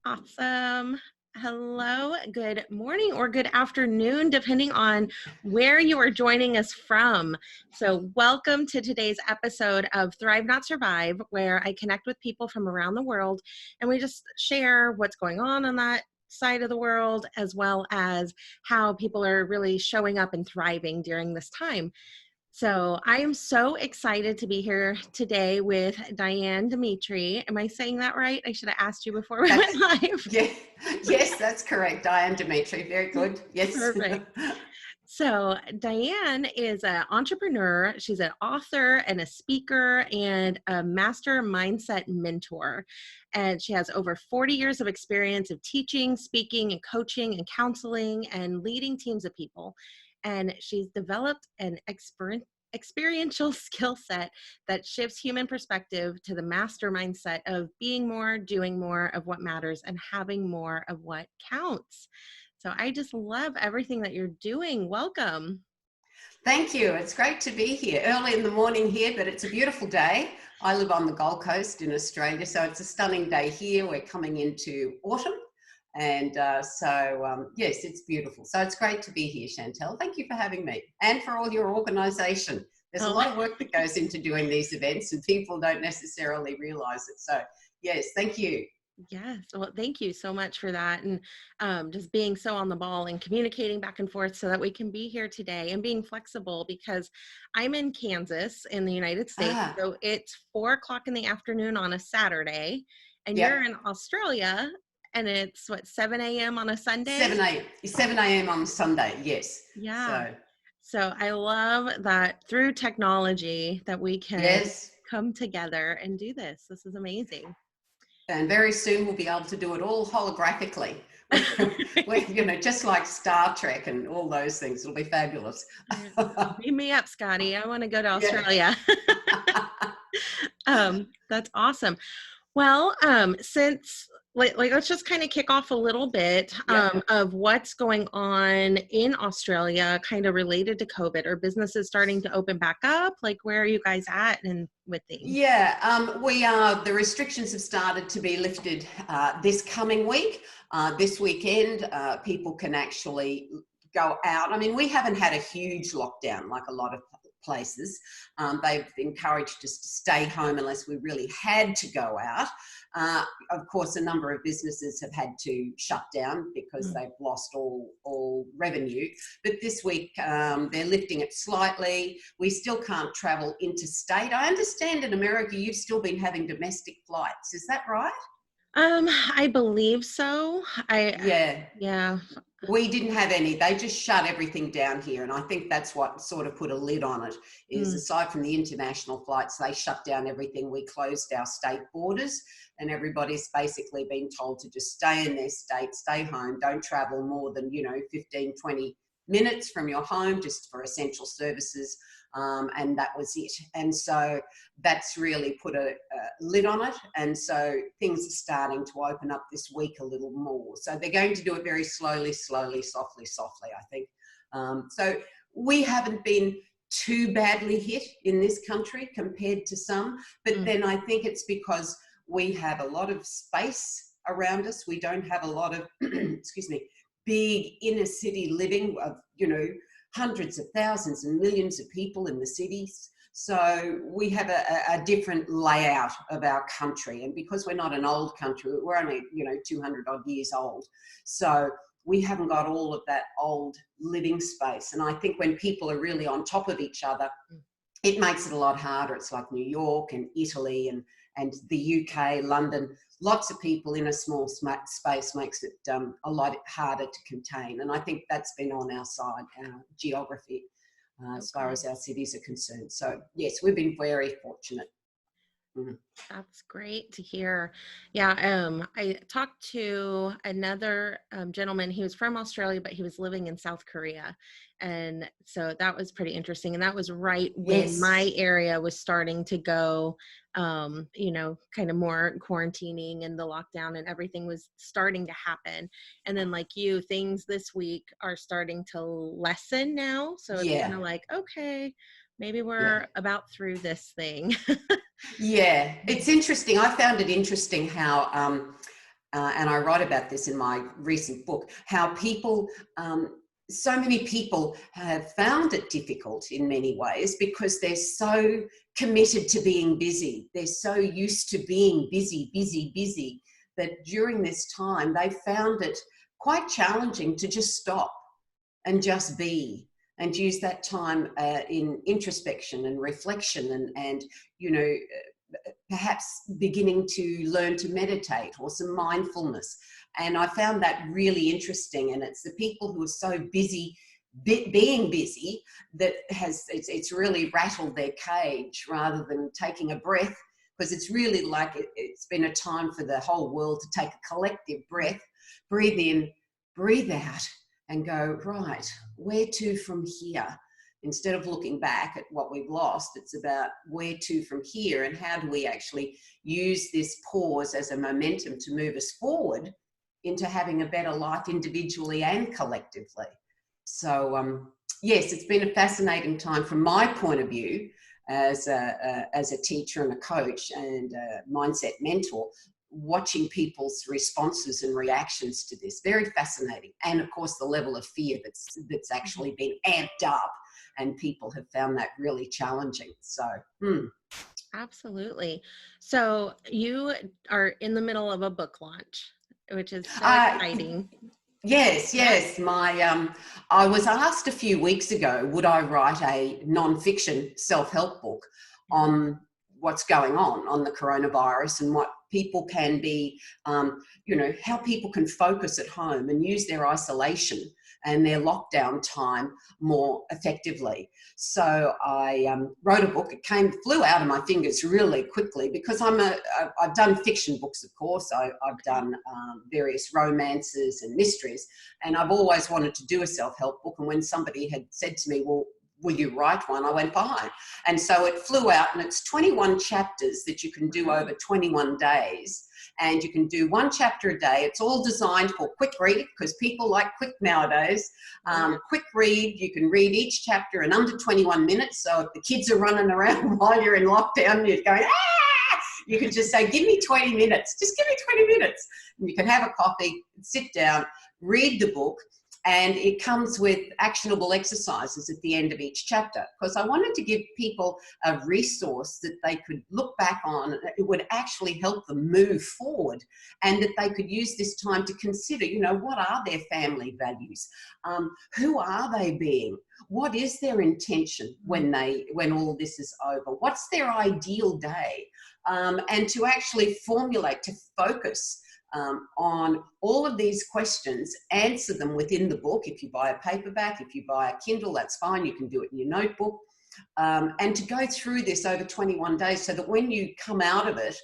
Awesome. Hello, good morning or good afternoon, depending on where you are joining us from. So welcome to today's episode of Thrive Not Survive, where I connect with people from around the world and we just share what's going on that side of the world, as well as how people are really showing up and thriving during this time. So I am so excited to be here today with Diane Demetre. Am I saying that right? I should have asked you before we went live. Yeah, yes, that's correct. Diane Demetre, very good. Yes. Perfect. So Diane is an entrepreneur. She's an author and a speaker and a master mindset mentor. And she has over 40 years of experience of teaching, speaking, and coaching and counseling and leading teams of people. And she's developed an experiential skill set that shifts human perspective to the master mindset of being more, doing more of what matters, and having more of what counts. So I just love everything that you're doing. Welcome. Thank you. It's great to be here. Early in the morning here, but it's a beautiful day. I live on the Gold Coast in Australia, so it's a stunning day here. We're coming into autumn. And yes, it's beautiful. So it's great to be here, Chantal. Thank you for having me and for all your organisation. There's a lot of work that goes into doing these events and people don't necessarily realise it. So yes, thank you. Yes. Well, thank you so much for that. And just being so on the ball and communicating back and forth so that we can be here today and being flexible, because I'm in Kansas in the United States. So it's 4:00 in the afternoon on a Saturday and you're in Australia and it's 7 a.m. on a Sunday? 7 a.m. on Sunday. Yes. Yeah. So I love that through technology that we can come together and do this. This is amazing. And very soon we'll be able to do it all holographically. Just like Star Trek and all those things. It'll be fabulous. Beam me up, Scotty. I want to go to Australia. That's awesome. Well, since let's just kind of kick off a little bit of what's going on in Australia, kind of related to COVID. Are businesses starting to open back up? Like, where are you guys at and with things? Yeah, we are. The restrictions have started to be lifted this coming week. This weekend, people can actually go out. I mean, we haven't had a huge lockdown like a lot of places. They've encouraged us to stay home unless we really had to go out. Of course, a number of businesses have had to shut down because they've lost all revenue. But this week, they're lifting it slightly. We still can't travel interstate. I understand in America, you've still been having domestic flights. Is that right? I believe so. Yeah. We didn't have any. They just shut everything down here. And I think that's what sort of put a lid on it is aside from the international flights, they shut down everything. We closed our state borders and everybody's basically been told to just stay in their state, stay home, don't travel more than, 15, 20 minutes from your home just for essential services. And that was it. And so that's really put a lid on it. And so things are starting to open up this week a little more. So they're going to do it very slowly, softly, I think. So we haven't been too badly hit in this country compared to some. But then I think it's because we have a lot of space around us. We don't have a lot of, big inner city living of, hundreds of thousands and millions of people in the cities. So we have a different layout of our country. And because we're not an old country, we're only, 200 odd years old. So we haven't got all of that old living space. And I think when people are really on top of each other, it makes it a lot harder. It's like New York and Italy and the UK, London. Lots of people in a small space makes it a lot harder to contain. And I think that's been on our side, our geography, as far as our cities are concerned. So, yes, we've been very fortunate. That's great to hear. Yeah, I talked to another gentleman. He was from Australia, but he was living in South Korea. And so that was pretty interesting. And that was right when my area was starting to go, kind of more quarantining and the lockdown and everything was starting to happen. And then like you, things this week are starting to lessen now. So it's kind of like, okay, maybe we're about through this thing. Yeah, it's interesting. I found it interesting how and I write about this in my recent book, how people, so many people have found it difficult in many ways because they're so committed to being busy. They're so used to being busy, busy, busy, that during this time they found it quite challenging to just stop and just be, and use that time in introspection and reflection and perhaps beginning to learn to meditate or some mindfulness. And I found that really interesting. And it's the people who are so busy being busy that it's really rattled their cage rather than taking a breath, because it's really like it's been a time for the whole world to take a collective breath, breathe in, breathe out, and go, right, where to from here? Instead of looking back at what we've lost, it's about where to from here, and how do we actually use this pause as a momentum to move us forward into having a better life individually and collectively. So yes, it's been a fascinating time from my point of view as a teacher and a coach and a mindset mentor, watching people's responses and reactions to this. Very fascinating. And of course the level of fear that's actually been amped up, and people have found that really challenging. So Absolutely. So you are in the middle of a book launch, which is so exciting. Yes. I was asked a few weeks ago, would I write a non-fiction self-help book on what's going on the coronavirus and what people can be, how people can focus at home and use their isolation and their lockdown time more effectively. So I wrote a book. It flew out of my fingers really quickly because I've done fiction books, of course. I've done various romances and mysteries, and I've always wanted to do a self-help book. And when somebody had said to me, well, will you write one? I went, fine. And so it flew out, and it's 21 chapters that you can do over 21 days. And you can do one chapter a day. It's all designed for quick read, because people like quick nowadays. Quick read, you can read each chapter in under 21 minutes. So if the kids are running around while you're in lockdown, you're going, you can just say, give me 20 minutes. Just give me 20 minutes. And you can have a coffee, sit down, read the book. And it comes with actionable exercises at the end of each chapter, because I wanted to give people a resource that they could look back on. It would actually help them move forward, and that they could use this time to consider, what are their family values? Who are they being? What is their intention when all this is over? What's their ideal day? And to actually formulate, to focus on all of these questions, answer them within the book. If you buy a paperback, if you buy a Kindle, that's fine. You can do it in your notebook. And to go through this over 21 days so that when you come out of it,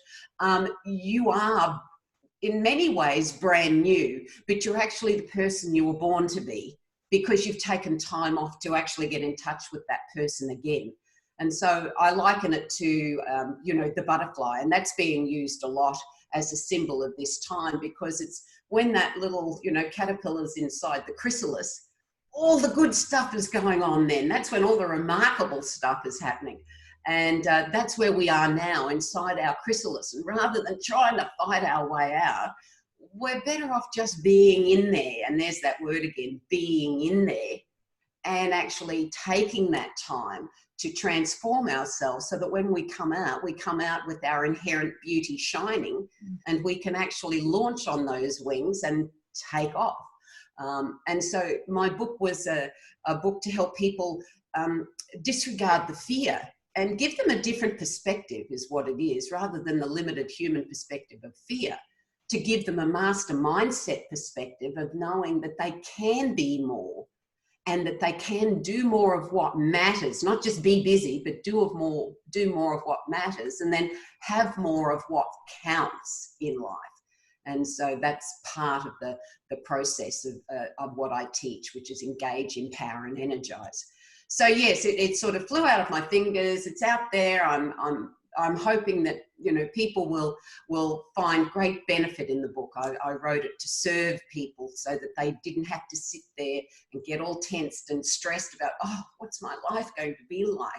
you are in many ways brand new, but you're actually the person you were born to be, because you've taken time off to actually get in touch with that person again. And so I liken it to, the butterfly, and that's being used a lot as a symbol of this time, because it's when that little, caterpillar's inside the chrysalis, all the good stuff is going on then. That's when all the remarkable stuff is happening. And that's where we are now, inside our chrysalis. And rather than trying to fight our way out, we're better off just being in there. And there's that word again, being in there, and actually taking that time to transform ourselves so that when we come out with our inherent beauty shining, and we can actually launch on those wings and take off. And so my book was a book to help people disregard the fear and give them a different perspective, is what it is, rather than the limited human perspective of fear, to give them a master mindset perspective of knowing that they can be more, and that they can do more of what matters, not just be busy, but do more of what matters, and then have more of what counts in life. And so that's part of the process of what I teach, which is engage, empower, and energize. So yes, it sort of flew out of my fingers. It's out there. I'm hoping that people will find great benefit in the book. I wrote it to serve people so that they didn't have to sit there and get all tensed and stressed about, what's my life going to be like?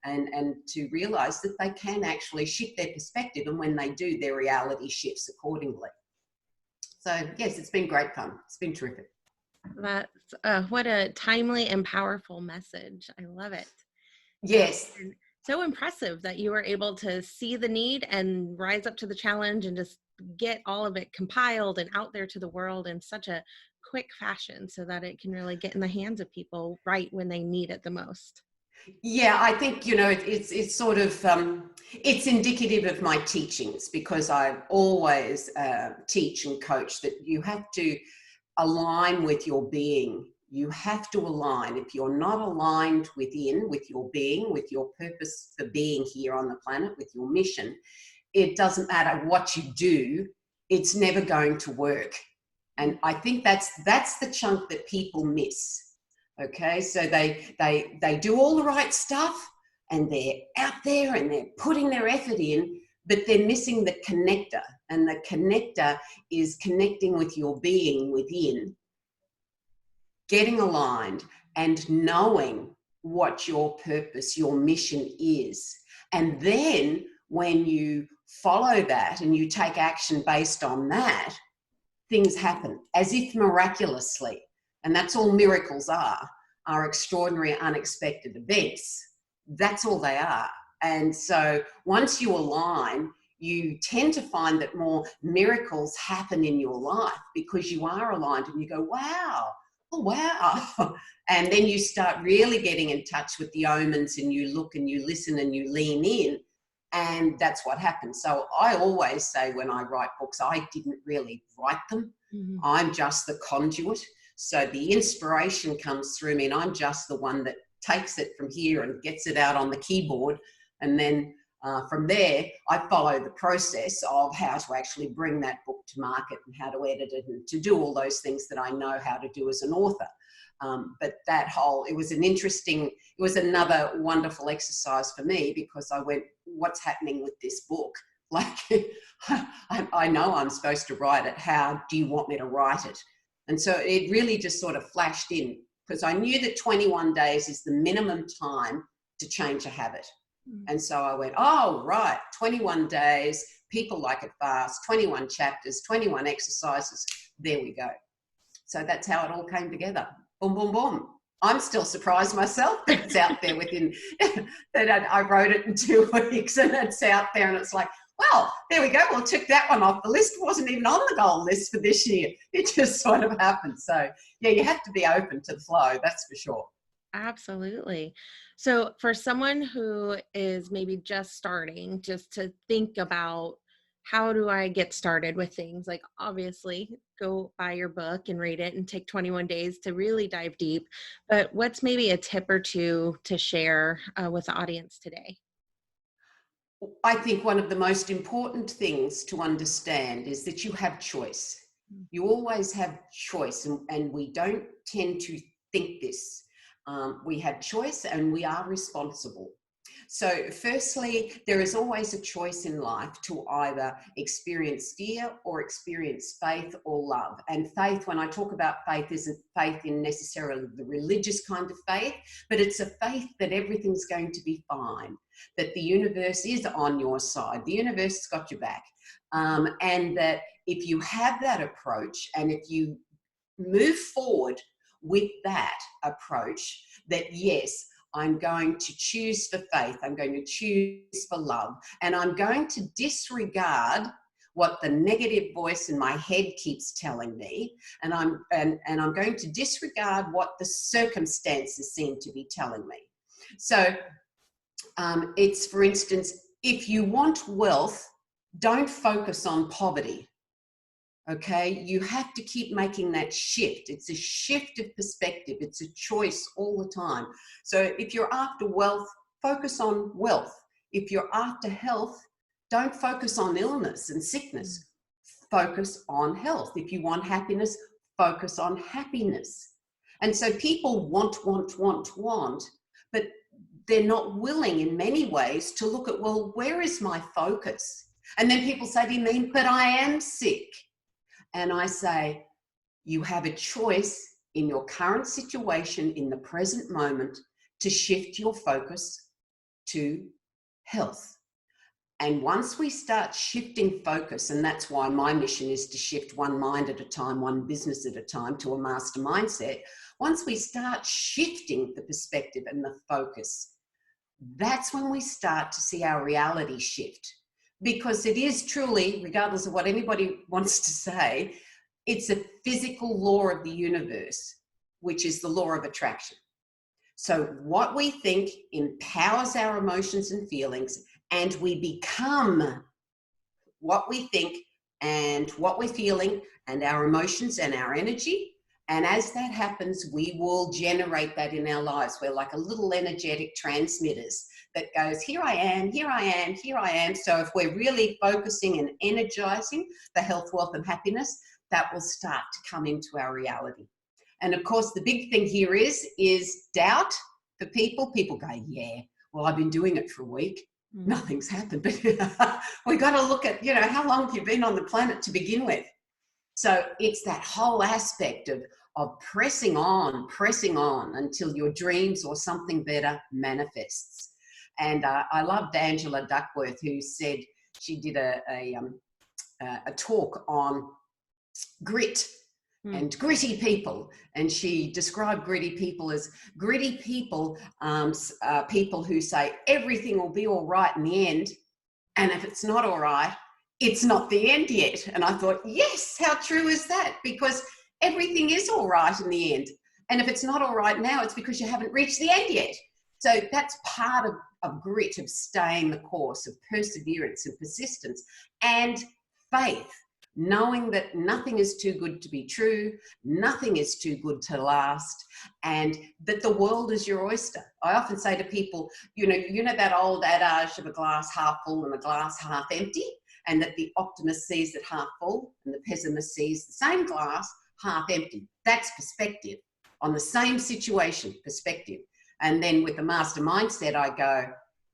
And to realize that they can actually shift their perspective, and when they do, their reality shifts accordingly. So yes, it's been great fun. It's been terrific. That's what a timely and powerful message. I love it. Yes. And so impressive that you were able to see the need and rise up to the challenge and just get all of it compiled and out there to the world in such a quick fashion so that it can really get in the hands of people right when they need it the most. Yeah, I think, it's sort of, it's indicative of my teachings, because I always teach and coach that you have to align with your being. You have to align. If you're not aligned within, with your being, with your purpose for being here on the planet, with your mission, it doesn't matter what you do, it's never going to work. And I think that's the chunk that people miss. Okay, so they do all the right stuff and they're out there and they're putting their effort in, but they're missing the connector. And the connector is connecting with your being within, getting aligned and knowing what your purpose, your mission is. And then when you follow that and you take action based on that, things happen as if miraculously. And that's all miracles are extraordinary, unexpected events. That's all they are. And so once you align, you tend to find that more miracles happen in your life because you are aligned and you go, wow, oh, wow. And then you start really getting in touch with the omens and you look and you listen and you lean in. And that's what happens. So I always say when I write books, I didn't really write them. Mm-hmm. I'm just the conduit. So the inspiration comes through me and I'm just the one that takes it from here and gets it out on the keyboard. And then from there, I follow the process of how to actually bring that book to market and how to edit it and to do all those things that I know how to do as an author. But it was another wonderful exercise for me because I went, what's happening with this book? Like, I know I'm supposed to write it. How do you want me to write it? And so it really just sort of flashed in because I knew that 21 days is the minimum time to change a habit. And so I went, oh, right, 21 days, people like it fast, 21 chapters, 21 exercises, there we go. So that's how it all came together. Boom, boom, boom. I'm still surprised myself that it's out there that I wrote it in 2 weeks and it's out there and it's like, well, there we go. We'll tick that one off the list. It wasn't even on the goal list for this year. It just sort of happened. So, yeah, you have to be open to the flow, that's for sure. Absolutely. So for someone who is maybe just starting, just to think about how do I get started with things, like obviously go buy your book and read it and take 21 days to really dive deep. But what's maybe a tip or two to share with the audience today? I think one of the most important things to understand is that you have choice. You always have choice, and we don't tend to think this. We have choice and we are responsible. So firstly, there is always a choice in life to either experience fear or experience faith or love. And faith, when I talk about faith, isn't faith in necessarily the religious kind of faith, but it's a faith that everything's going to be fine, that the universe is on your side, the universe has got your back. And that if you have that approach and if you move forward with that approach, that yes, I'm going to choose for faith, I'm going to choose for love, and I'm going to disregard what the negative voice in my head keeps telling me, and I'm going to disregard what the circumstances seem to be telling me. So it's, for instance, if you want wealth, don't focus on poverty. Okay, you have to keep making that shift. It's a shift of perspective. It's a choice all the time. So if you're after wealth, focus on wealth. If you're after health, don't focus on illness and sickness. Focus on health. If you want happiness, focus on happiness. And so people want, but they're not willing in many ways to look at, well, where is my focus? And then people say, do you mean, but I am sick? And I say, you have a choice in your current situation, in the present moment, to shift your focus to health. And once we start shifting focus, and that's why my mission is to shift one mind at a time, one business at a time to a master mindset. Once we start shifting the perspective and the focus, that's when we start to see our reality shift. Because it is truly, regardless of what anybody wants to say, it's a physical law of the universe, which is the law of attraction. So what we think empowers our emotions and feelings, and we become what we think and what we're feeling and our emotions and our energy. And as that happens, we will generate that in our lives. We're like a little energetic transmitters that goes, here I am, here I am, here I am. So if we're really focusing and energizing the health, wealth, and happiness, that will start to come into our reality. And of course, the big thing here is doubt for people. People go, yeah, well, I've been doing it for a week. Nothing's happened. But we got to look at, how long have you been on the planet to begin with? So it's that whole aspect of pressing on until your dreams or something better manifests. And I loved Angela Duckworth, who said she did a talk on grit and gritty people. And she described gritty people as gritty people, people who say everything will be all right in the end. And if it's not all right, it's not the end yet. And I thought, yes, how true is that? Because everything is all right in the end. And if it's not all right now, it's because you haven't reached the end yet. So that's part of grit, of staying the course, of perseverance and persistence and faith, knowing that nothing is too good to be true, nothing is too good to last, and that the world is your oyster. I often say to people, you know that old adage of a glass half full and a glass half empty? And that the optimist sees it half full and the pessimist sees the same glass half empty. That's perspective on the same situation, perspective. And then with the master mindset, I go,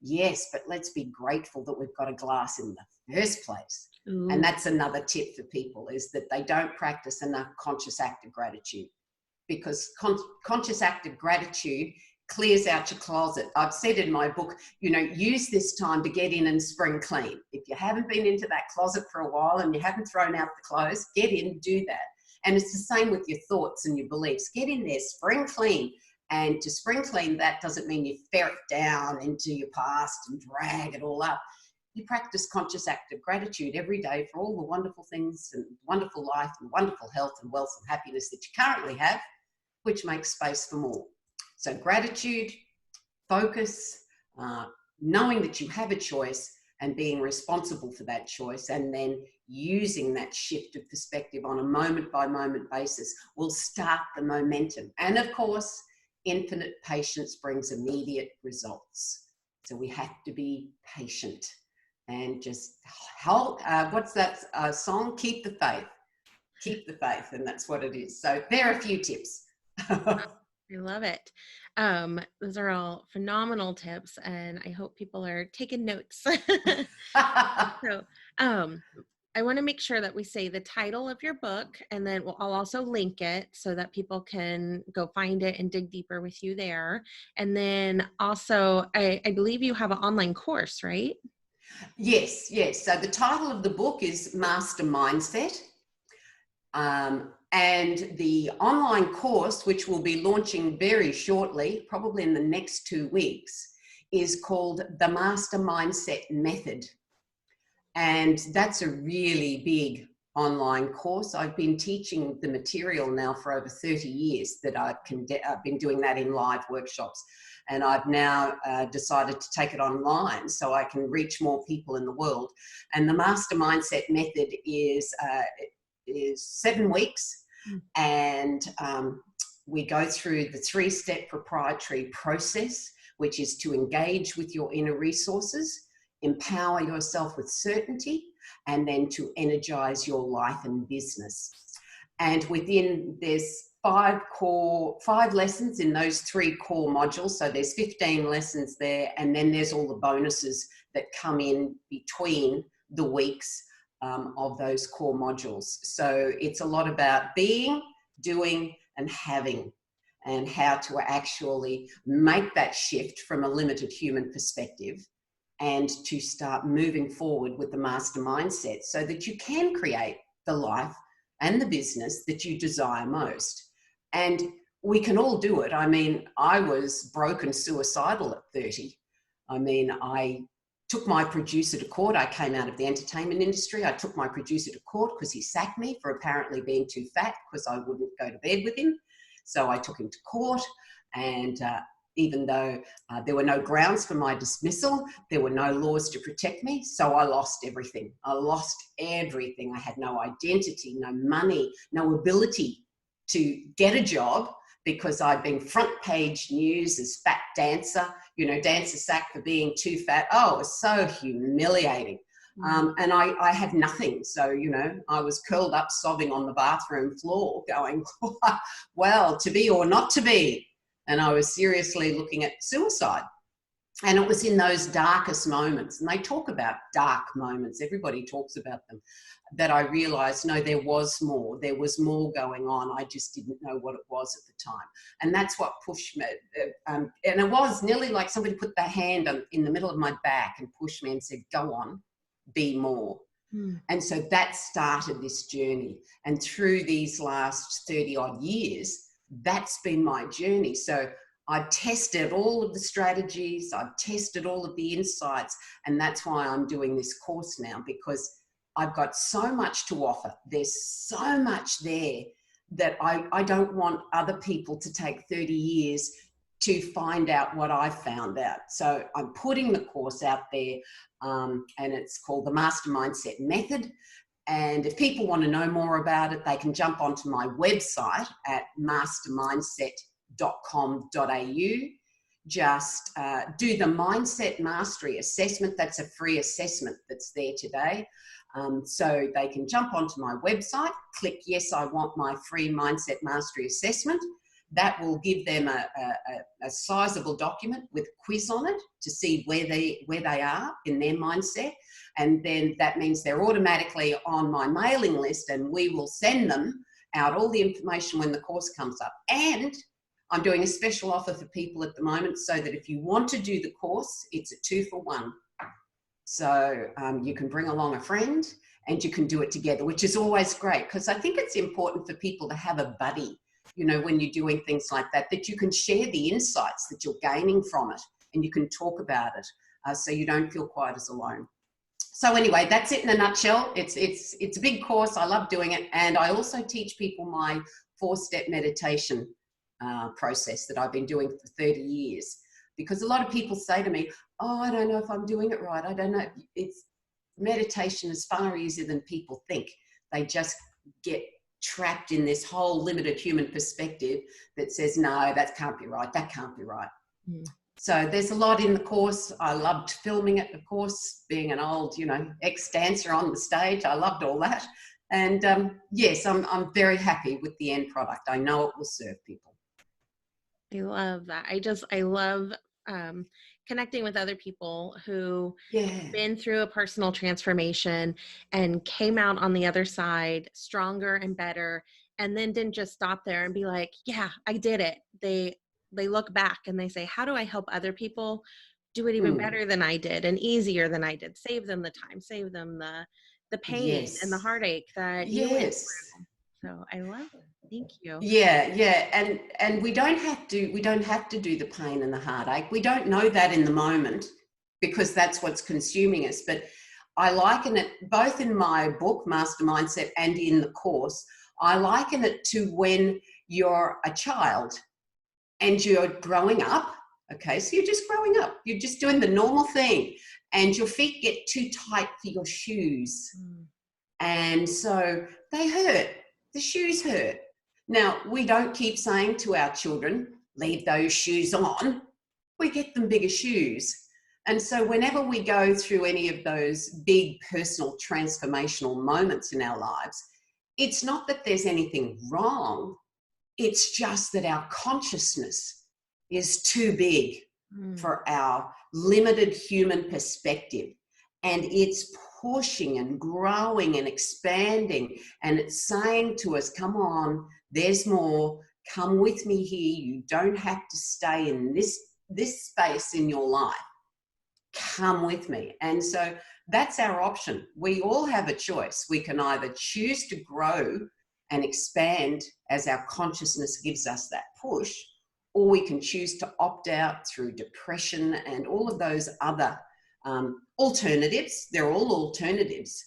yes, but let's be grateful that we've got a glass in the first place. Ooh. And that's another tip for people, is that they don't practice enough conscious active gratitude, because conscious active gratitude clears out your closet. I've said in my book, use this time to get in and spring clean. If you haven't been into that closet for a while and you haven't thrown out the clothes, get in, do that. And it's the same with your thoughts and your beliefs. Get in there, spring clean. And to spring clean, that doesn't mean you ferret down into your past and drag it all up. You practice conscious active gratitude every day for all the wonderful things and wonderful life and wonderful health and wealth and happiness that you currently have, which makes space for more. So gratitude, focus, knowing that you have a choice and being responsible for that choice, and then using that shift of perspective on a moment-by-moment basis will start the momentum. And of course, infinite patience brings immediate results. So we have to be patient and just help. What's that song? Keep the faith. Keep the faith, and that's what it is. So there are a few tips. I love it. Those are all phenomenal tips, and I hope people are taking notes. So, I want to make sure that we say the title of your book, and then I'll also link it so that people can go find it and dig deeper with you there. And then also, I believe you have an online course, right? Yes. So the title of the book is Mastermind Set. And the online course, which will be launching very shortly, probably in the next 2 weeks, is called the Mastermind Set Method. And that's a really big online course. I've been teaching the material now for over 30 years that I've been doing that in live workshops. And I've now decided to take it online so I can reach more people in the world. And the Mastermind Set Method is 7 weeks, and we go through the 3-step proprietary process, which is to engage with your inner resources, empower yourself with certainty, and then to energize your life and business. And there's 5 lessons in those 3 core modules. So there's 15 lessons there, and then there's all the bonuses that come in between the weeks of those core modules. So it's a lot about being, doing, and having, and how to actually make that shift from a limited human perspective and to start moving forward with the mastermind set so that you can create the life and the business that you desire most. And we can all do it. I mean, I was broke and suicidal at 30. I mean, I took my producer to court. I came out of the entertainment industry. I took my producer to court because he sacked me for apparently being too fat because I wouldn't go to bed with him. So I took him to court, and even though there were no grounds for my dismissal, there were no laws to protect me. So I lost everything. I lost everything. I had no identity, no money, no ability to get a job because I'd been front page news as fat dancer, you know, dancer sacked for being too fat. Oh, it was so humiliating. And I had nothing. So, you know, I was curled up sobbing on the bathroom floor going, well, to be or not to be. And I was seriously looking at suicide. And it was in those darkest moments, and they talk about dark moments, everybody talks about them, that I realized, no, there was more going on. I just didn't know what it was at the time. And that's what pushed me. And it was nearly like somebody put their hand in the middle of my back and pushed me and said, go on, be more. And so that started this journey. And through these last 30 odd years, that's been my journey. So I've tested all of the strategies, I've tested all of the insights, and that's why I'm doing this course now, because I've got so much to offer. There's so much there that I don't want other people to take 30 years to find out what I found out. So I'm putting the course out there, and it's called the Mastermind Set Method. And if people want to know more about it, they can jump onto my website at mastermindset.com.au. Just do the Mindset Mastery Assessment. That's a free assessment that's there today. So they can jump onto my website, click yes, I want my free Mindset Mastery Assessment. That will give them a sizable document with a quiz on it to see where they are in their mindset. And then that means they're automatically on my mailing list, and we will send them out all the information when the course comes up. And I'm doing a special offer for people at the moment, so that if you want to do the course, it's a 2-for-1. So you can bring along a friend and you can do it together, which is always great, because I think it's important for people to have a buddy, you know, when you're doing things like that, that you can share the insights that you're gaining from it, and you can talk about it, so you don't feel quite as alone. So anyway, that's it in a nutshell. It's a big course. I love doing it. And I also teach people my 4-step meditation process that I've been doing for 30 years. Because a lot of people say to me, oh, I don't know if I'm doing it right. I don't know. It's meditation is far easier than people think. They just get trapped in this whole limited human perspective that says, no, that can't be right. That can't be right. So there's a lot in the course. I loved filming it, of course, being an old, you know, ex-dancer on the stage. I loved all that. And yes, I'm very happy with the end product. I know it will serve people. I love that. I love connecting with other people who have been through a personal transformation and came out on the other side stronger and better, and then didn't just stop there and be like, yeah, I did it. They look back and they say, how do I help other people do it even better than I did and easier than I did? Save them the time, save them the pain and the heartache that you went through. So I love it. Thank you. Yeah. And we don't have to do the pain and the heartache. We don't know that in the moment, because that's what's consuming us. But I liken it, both in my book, Mastermind Set, and in the course, I liken it to when you're a child and you're growing up. Okay, so you're just growing up. You're just doing the normal thing, and your feet get too tight for your shoes. And so they hurt. The shoes hurt. Now, we don't keep saying to our children, leave those shoes on. We get them bigger shoes. And so whenever we go through any of those big personal transformational moments in our lives, it's not that there's anything wrong. It's just that our consciousness is too big for our limited human perspective. And it's pushing and growing and expanding. And it's saying to us, come on, there's more. Come with me here. You don't have to stay in this space in your life. come with me. And so that's our option. We all have a choice. We can either choose to grow and expand as our consciousness gives us that push, or we can choose to opt out through depression and all of those other alternatives. They're all alternatives.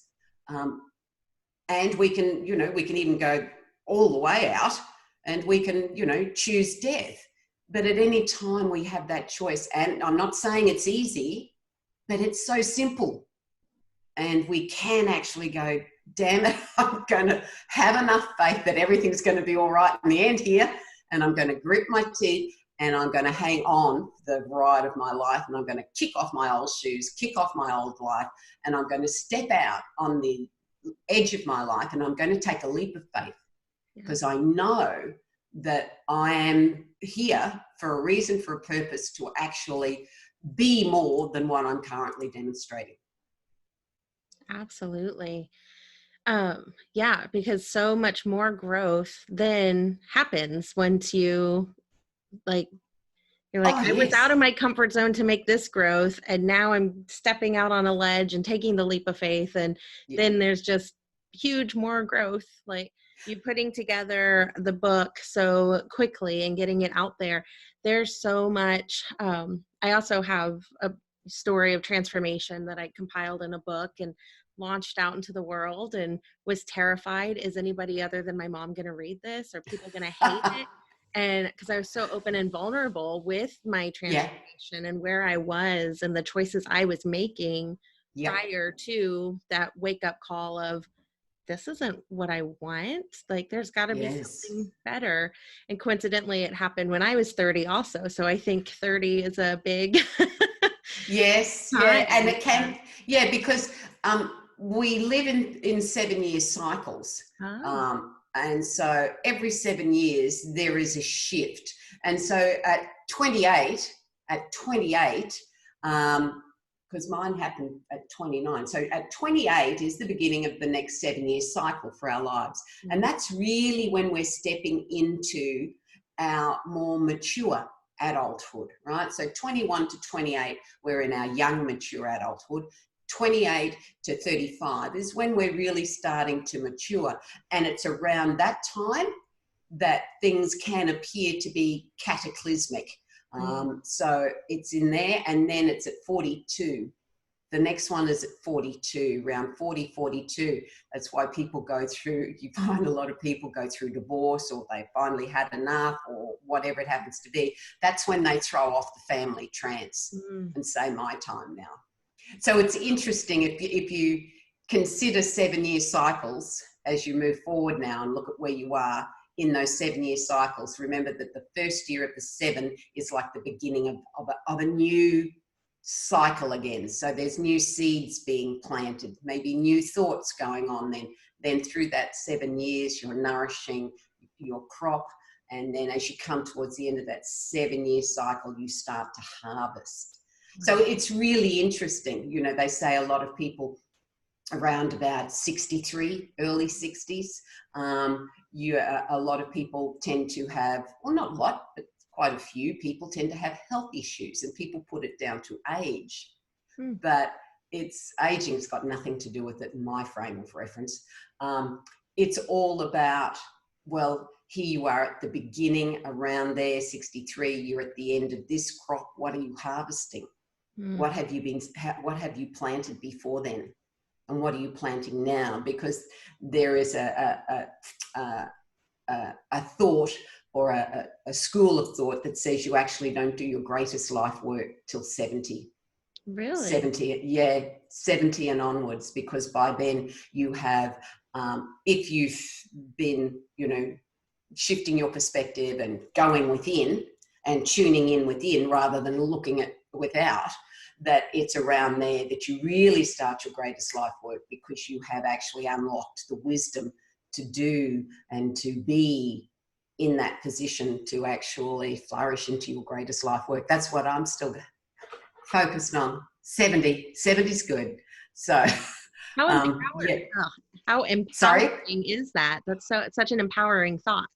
And we can, we can even go all the way out, and we can, choose death. But at any time we have that choice. And I'm not saying it's easy, but it's so simple. And we can actually go, damn it, I'm going to have enough faith that everything's going to be all right in the end here. And I'm going to grip my teeth, and I'm going to hang on the ride of my life. And I'm going to kick off my old shoes, kick off my old life. And I'm going to step out on the edge of my life, and I'm going to take a leap of faith, because I know that I am here for a reason, for a purpose, to actually be more than what I'm currently demonstrating. Absolutely. Yeah, because so much more growth then happens once you're like, I was out of my comfort zone to make this growth, and now I'm stepping out on a ledge and taking the leap of faith. And then there's just huge more growth. Like, you putting together the book so quickly and getting it out there. There's so much. I also have a story of transformation that I compiled in a book and launched out into the world, and was terrified. Is anybody other than my mom going to read this? Are people going to hate it? And because I was so open and vulnerable with my transformation and where I was and the choices I was making prior to that wake up call of, this isn't what I want. Like, there's got to be something better. And coincidentally, it happened when I was 30 also. So I think 30 is a big time. And it can, because we live in 7-year cycles. And so every 7 years there is a shift. And so at 28, because mine happened at 29. So at 28 is the beginning of the next 7-year cycle for our lives. And that's really when we're stepping into our more mature adulthood, right? So 21 to 28, we're in our young, mature adulthood. 28 to 35 is when we're really starting to mature. And it's around that time that things can appear to be cataclysmic. So it's in there, and then it's at 42. The next one is at 42, around 40, 42. That's why people go through, you find a lot of people go through divorce, or they finally had enough, or whatever it happens to be. That's when they throw off the family trance and say, my time now. So it's interesting if you consider 7-year cycles as you move forward now and look at where you are in those 7-year cycles. Remember that the first year of the 7 is like the beginning of a new cycle again. So there's new seeds being planted, maybe new thoughts going on. Then through that 7 years, you're nourishing your crop. And then as you come towards the end of that 7-year cycle, you start to harvest. So it's really interesting. They say a lot of people around about 63, early 60s, a lot of people tend to have, well, not a lot, but quite a few people tend to have health issues, and people put it down to age. But aging's got nothing to do with it in my frame of reference. It's all about, well, here you are at the beginning, around there, 63, you're at the end of this crop. What are you harvesting? What have you planted before then? And what are you planting now? Because there is a thought, or a school of thought, that says you actually don't do your greatest life work till 70. Really? 70 and onwards, because by then you have, if you've been, shifting your perspective and going within and tuning in within rather than looking at without, that it's around there that you really start your greatest life work, because you have actually unlocked the wisdom to do and to be in that position to actually flourish into your greatest life work. That's what I'm still focused on. 70's good. So how empowering, how empowering is that? That's such an empowering thought.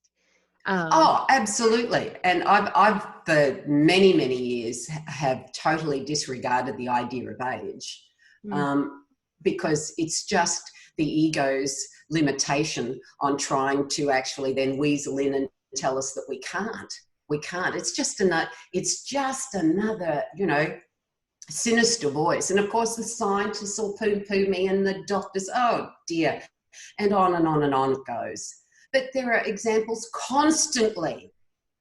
Oh, absolutely. And I've for many, many years have totally disregarded the idea of age, Mm. um, because it's just the ego's limitation on trying to actually then weasel in and tell us that we can't. We can't. It's just another, sinister voice. And of course, the scientists will poo-poo me and the doctors, oh dear, and on it goes. But there are examples constantly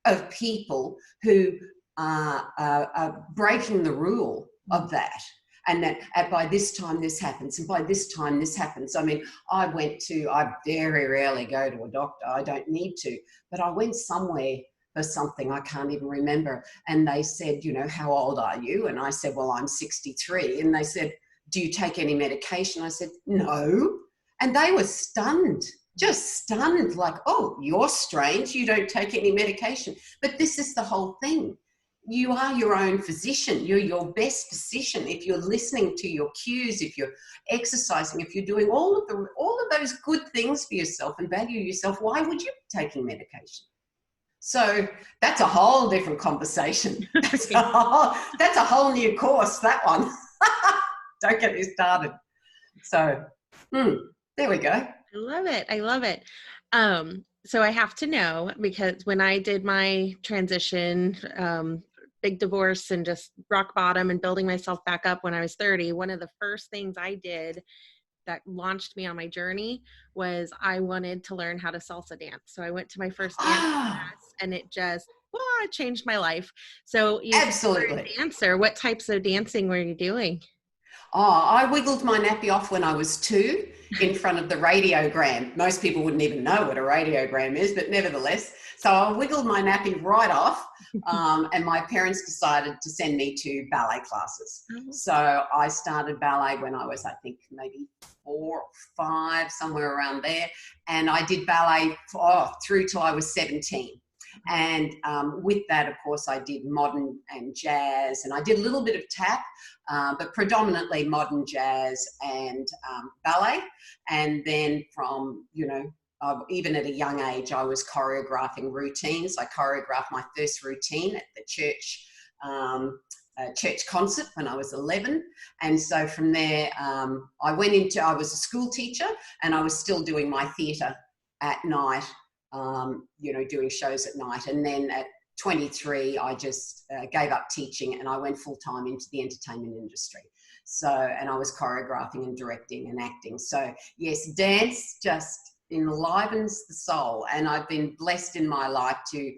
of people who are breaking the rule of that. And that by this time this happens, and by this time this happens. I mean, I very rarely go to a doctor. I don't need to. But I went somewhere for something, I can't even remember. And they said, how old are you? And I said, well, I'm 63. And they said, do you take any medication? I said, no. And they were stunned, just stunned, like, oh, you're strange, you don't take any medication. But this is the whole thing. You are your own physician. You're your best physician. If you're listening to your cues, if you're exercising, if you're doing all of those good things for yourself and value yourself, why would you be taking medication? So that's a whole different conversation. That's a whole new course, that one. Don't get me started. So, there we go. I love it. I love it. So I have to know, because when I did my transition, big divorce and just rock bottom and building myself back up when I was 30, one of the first things I did that launched me on my journey was I wanted to learn how to salsa dance. So I went to my first dance class, and it just it changed my life. So you Absolutely. were a dancer. What types of dancing were you doing? Oh, I wiggled my nappy off when I was 2 in front of the radiogram. Most people wouldn't even know what a radiogram is, but nevertheless. So I wiggled my nappy right off, and my parents decided to send me to ballet classes. So I started ballet when I was, I think, maybe 4 or 5, somewhere around there. And I did ballet through till I was 17. And with that, of course, I did modern and jazz, and I did a little bit of tap, but predominantly modern jazz and ballet. And then from, even at a young age, I was choreographing routines. I choreographed my first routine at the church concert when I was 11. And so from there, I was a school teacher, and I was still doing my theatre at night, doing shows at night. And then at 23, I just gave up teaching, and I went full-time into the entertainment industry. So, and I was choreographing and directing and acting. So yes, dance just enlivens the soul, and I've been blessed in my life to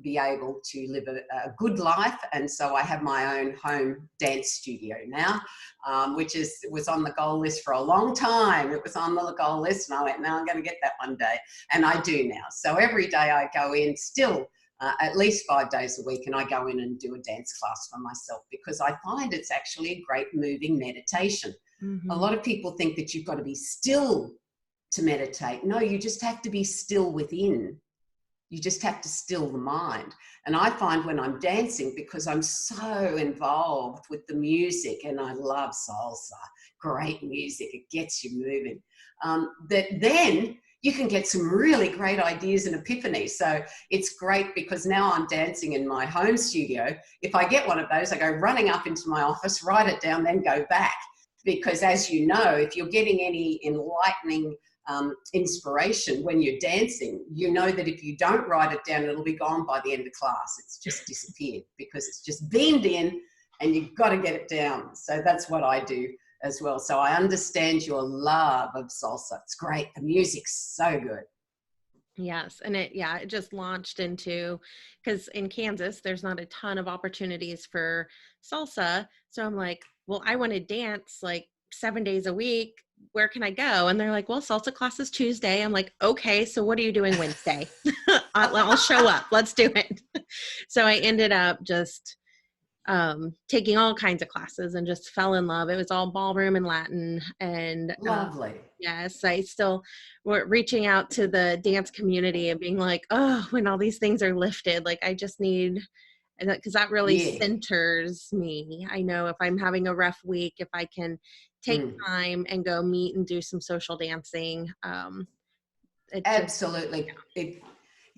be able to live a good life. And so I have my own home dance studio now, which was on the goal list for a long time. It was on the goal list, and I went, no, I'm going to get that one day, and I do now. So every day I go in, still at least 5 days a week, and I go in and do a dance class for myself, because I find it's actually a great moving meditation. Mm-hmm. A lot of people think that you've got to be still to meditate. No, you just have to be still within. You just have to still the mind. And I find when I'm dancing, because I'm so involved with the music, and I love salsa, great music, it gets you moving, that then you can get some really great ideas and epiphanies. So it's great, because now I'm dancing in my home studio. If I get one of those, I go running up into my office, write it down, then go back. Because as you know, if you're getting any enlightening inspiration when you're dancing, you know that if you don't write it down, it'll be gone by the end of class. It's just disappeared, because it's just beamed in, and you've got to get it down. So that's what I do as well. So I understand your love of salsa. It's great. The music's so good. Yes. And it just launched into, because in Kansas, there's not a ton of opportunities for salsa. So I'm like, well, I want to dance like 7 days a week. Where can I go? And they're like, well, salsa class is Tuesday. I'm like, okay, so what are you doing Wednesday? I'll show up. Let's do it. So I ended up just taking all kinds of classes and just fell in love. It was all ballroom and Latin. And lovely. Yes, I still reaching out to the dance community and being like, oh, when all these things are lifted, like I just need, because that really centers me. I know if I'm having a rough week, if I can take time and go meet and do some social dancing. Absolutely.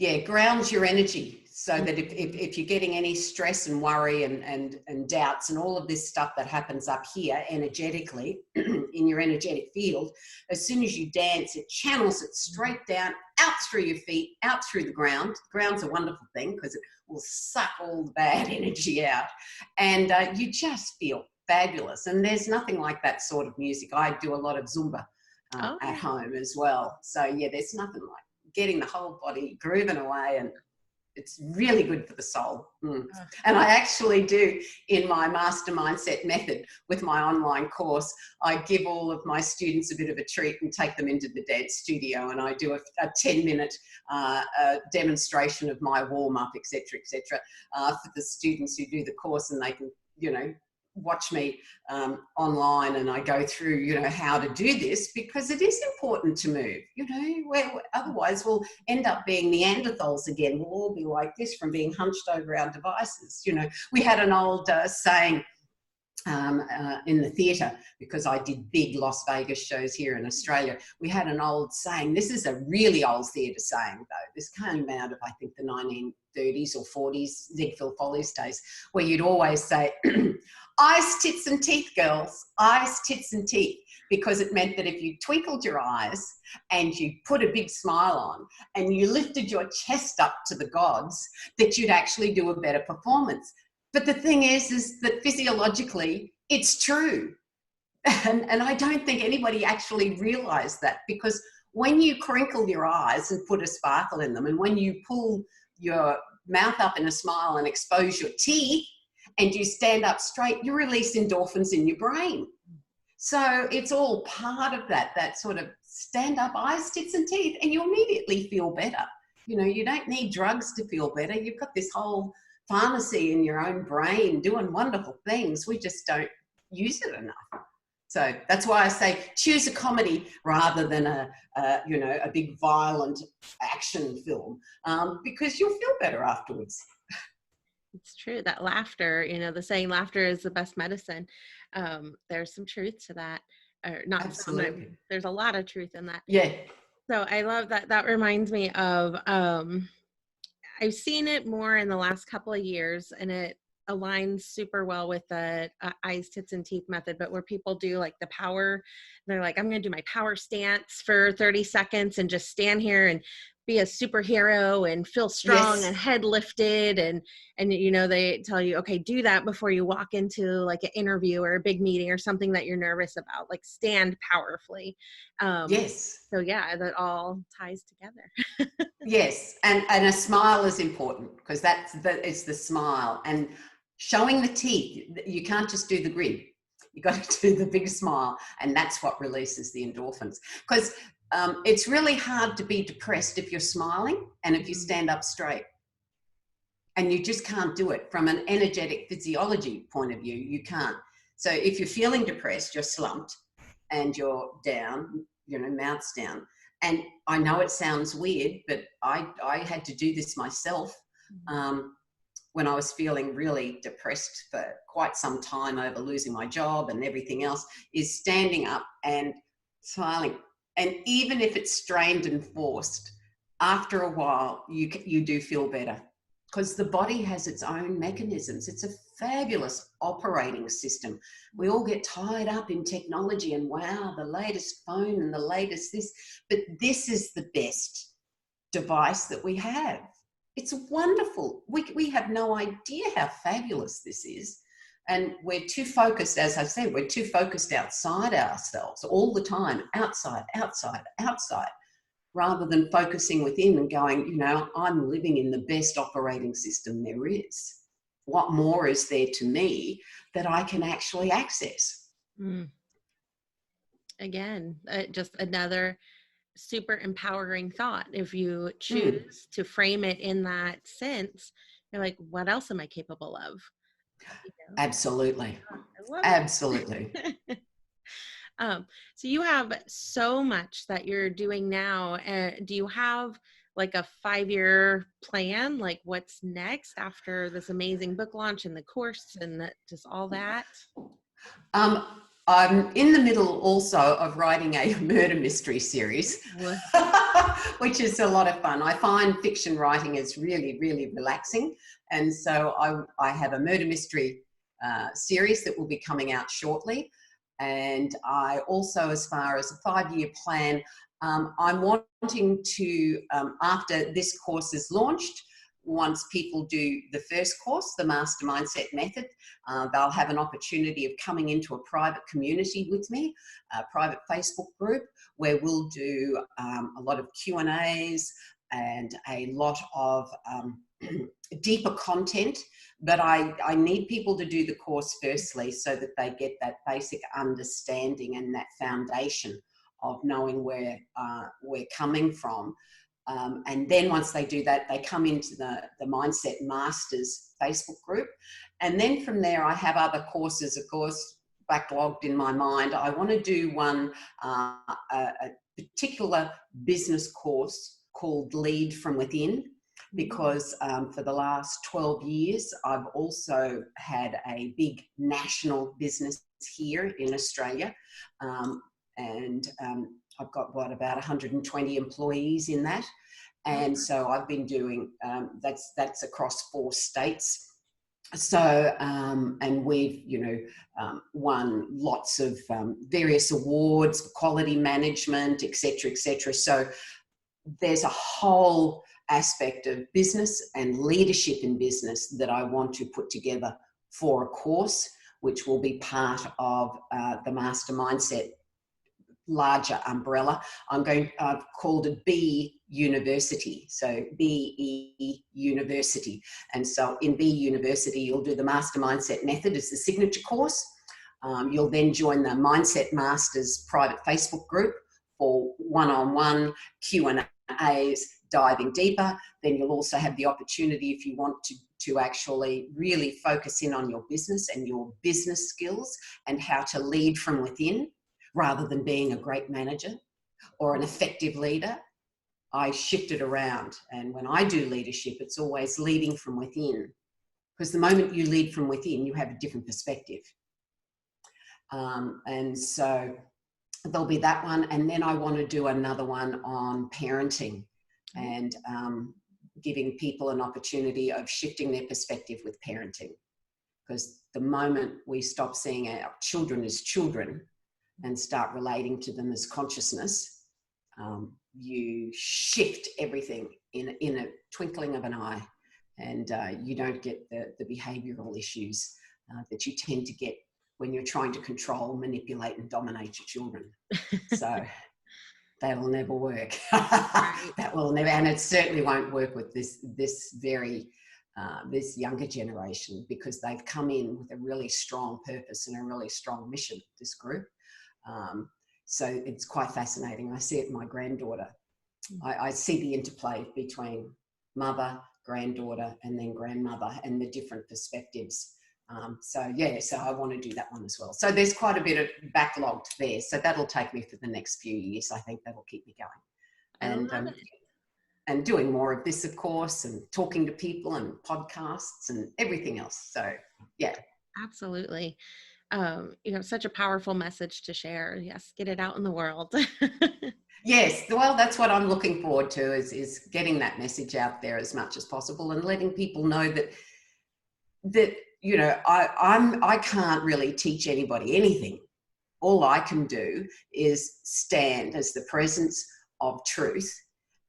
Yeah, grounds your energy so that if you're getting any stress and worry and doubts and all of this stuff that happens up here energetically in your energetic field, as soon as you dance, it channels it straight down, out through your feet, out through the ground. The ground's a wonderful thing because it will suck all the bad energy out. And you just feel fabulous. And there's nothing like that sort of music. I do a lot of Zumba at home as well. So, yeah, there's nothing like getting the whole body grooving away, and it's really good for the soul. And I actually do, in my Mastermind Set Method with my online course, I give all of my students a bit of a treat and take them into the dance studio, and I do a 10-minute demonstration of my warm-up, etc., for the students who do the course, and they can, watch me online, and I go through, how to do this, because it is important to move, otherwise we'll end up being Neanderthals again. We'll all be like this from being hunched over our devices. We had an old saying in the theatre, because I did big Las Vegas shows here in Australia. We had an old saying. This is a really old theatre saying, though. This came out of, I think, the 1930s or 40s, Ziegfeld Follies days, where you'd always say, eyes, tits and teeth, girls, eyes, tits and teeth, because it meant that if you twinkled your eyes and you put a big smile on and you lifted your chest up to the gods, that you'd actually do a better performance. But the thing is that physiologically, it's true. And I don't think anybody actually realised that, because when you crinkle your eyes and put a sparkle in them, and when you pull your mouth up in a smile and expose your teeth and you stand up straight, you release endorphins in your brain. So it's all part of that sort of stand up, eyes, tits and teeth, and you immediately feel better. You don't need drugs to feel better. You've got this whole pharmacy in your own brain doing wonderful things. We just don't use it enough. So that's why I say choose a comedy rather than a big violent action film, because you'll feel better afterwards. It's true, that laughter, the saying laughter is the best medicine. There's some truth to that, or not. Absolutely. There's a lot of truth in that. Yeah. So I love that. That reminds me of, I've seen it more in the last couple of years, and it aligns super well with the eyes, tits, and teeth method, but where people do like the power, they're like, I'm going to do my power stance for 30 seconds and just stand here and be a superhero and feel strong and head lifted. And they tell you, okay, do that before you walk into like an interview or a big meeting or something that you're nervous about, like stand powerfully. So yeah, that all ties together. Yes. And a smile is important, because it's the smile and showing the teeth. You can't just do the grin. You got to do the big smile, and that's what releases the endorphins. Because it's really hard to be depressed if you're smiling and if you stand up straight. And you just can't do it from an energetic physiology point of view. You can't. So if you're feeling depressed, you're slumped and you're down, mouth's down. And I know it sounds weird, but I had to do this myself when I was feeling really depressed for quite some time over losing my job and everything else, is standing up and smiling. And even if it's strained and forced, after a while, you do feel better, because the body has its own mechanisms. It's a fabulous operating system. We all get tied up in technology and, wow, the latest phone and the latest this, but this is the best device that we have. It's wonderful. We have no idea how fabulous this is. And we're too focused, as I said, we're too focused outside ourselves all the time, outside, rather than focusing within and going, I'm living in the best operating system there is. What more is there to me that I can actually access? Again, just another super empowering thought. If you choose to frame it in that sense, you're like, what else am I capable of? Absolutely. Absolutely. So you have so much that you're doing now. Do you have like a 5-year plan? Like what's next after this amazing book launch and the course and just all that? I'm in the middle also of writing a murder mystery series, which is a lot of fun. I find fiction writing is really, really relaxing. And so I have a murder mystery series that will be coming out shortly. And I also, as far as a 5-year plan, I'm wanting to, after this course is launched, once people do the first course, the Mastermind Set Method, they'll have an opportunity of coming into a private community with me, a private Facebook group, where we'll do a lot of Q&As and a lot of deeper content. But I need people to do the course firstly so that they get that basic understanding and that foundation of knowing where we're coming from. And then once they do that, they come into the Mindset Masters Facebook group. And then from there, I have other courses, of course, backlogged in my mind. I want to do one, a particular business course called Lead from Within, because for the last 12 years, I've also had a big national business here in Australia. I've got about 120 employees in that. And so I've been doing, that's across 4 states. So, and we've, won lots of various awards for quality management, et cetera, et cetera. So there's a whole aspect of business and leadership in business that I want to put together for a course, which will be part of the Mastermind Set larger umbrella. I've called it B University. So BE University. And so in B University, you'll do the Mastermind Set Method as the signature course. You'll then join the Mindset Masters private Facebook group for one-on-one Q&As, diving deeper. Then you'll also have the opportunity, if you want to actually really focus in on your business and your business skills and how to lead from within, rather than being a great manager or an effective leader. I shift it around. And when I do leadership, it's always leading from within. Because the moment you lead from within, you have a different perspective. And so there'll be that one. And then I want to do another one on parenting and giving people an opportunity of shifting their perspective with parenting. Because the moment we stop seeing our children as children and start relating to them as consciousness, you shift everything in a twinkling of an eye, and you don't get the behavioural issues that you tend to get when you're trying to control, manipulate and dominate your children. So that'll never work. That will never, and it certainly won't work with this younger generation, because they've come in with a really strong purpose and a really strong mission, this group. So it's quite fascinating. I see it in my granddaughter. I see the interplay between mother, granddaughter, and then grandmother, and the different perspectives. So I want to do that one as well. So there's quite a bit of backlogged there. So that'll take me for the next few years. I think that'll keep me going. And doing more of this, of course, and talking to people and podcasts and everything else. So, yeah. Absolutely. Such a powerful message to share. Yes, get it out in the world. Yes, well, that's what I'm looking forward to, is getting that message out there as much as possible and letting people know that I can't really teach anybody anything. All I can do is stand as the presence of truth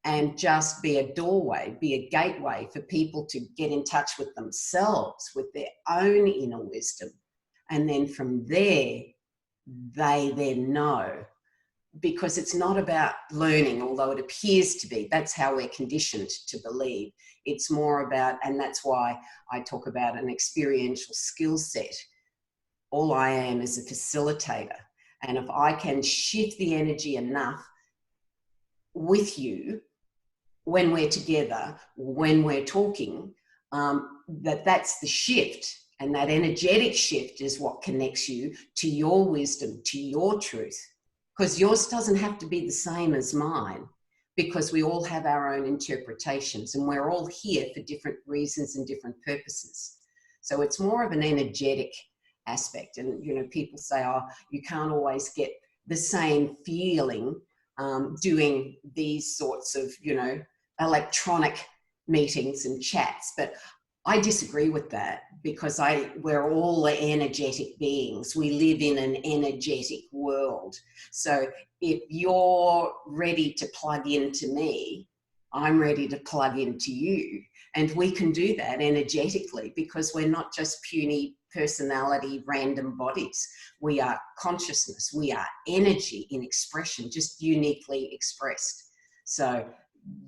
and just be a doorway, be a gateway for people to get in touch with themselves, with their own inner wisdom. And then from there, they then know, because it's not about learning, although it appears to be. That's how we're conditioned to believe. It's more about, and that's why I talk about an experiential skill set. All I am is a facilitator. And if I can shift the energy enough with you when we're together, when we're talking, that's the shift. And that energetic shift is what connects you to your wisdom, to your truth. Because yours doesn't have to be the same as mine, because we all have our own interpretations and we're all here for different reasons and different purposes. So it's more of an energetic aspect. And, you know, people say, oh, you can't always get the same feeling doing these sorts of, you know, electronic meetings and chats. But I disagree with that, because we're all energetic beings. We live in an energetic world. So if you're ready to plug into me, I'm ready to plug into you. And we can do that energetically, because we're not just puny personality, random bodies. We are consciousness. We are energy in expression, just uniquely expressed. So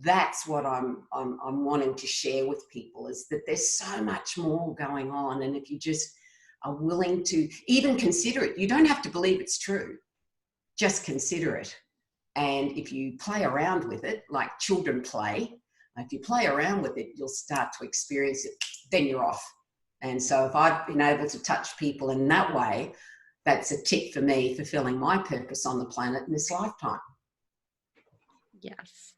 that's what I'm wanting to share with people, is that there's so much more going on. And if you just are willing to even consider it, you don't have to believe it's true. Just consider it. And if you play around with it, like children play, if you play around with it, you'll start to experience it. Then you're off. And so if I've been able to touch people in that way, that's a tick for me, fulfilling my purpose on the planet in this lifetime. Yes.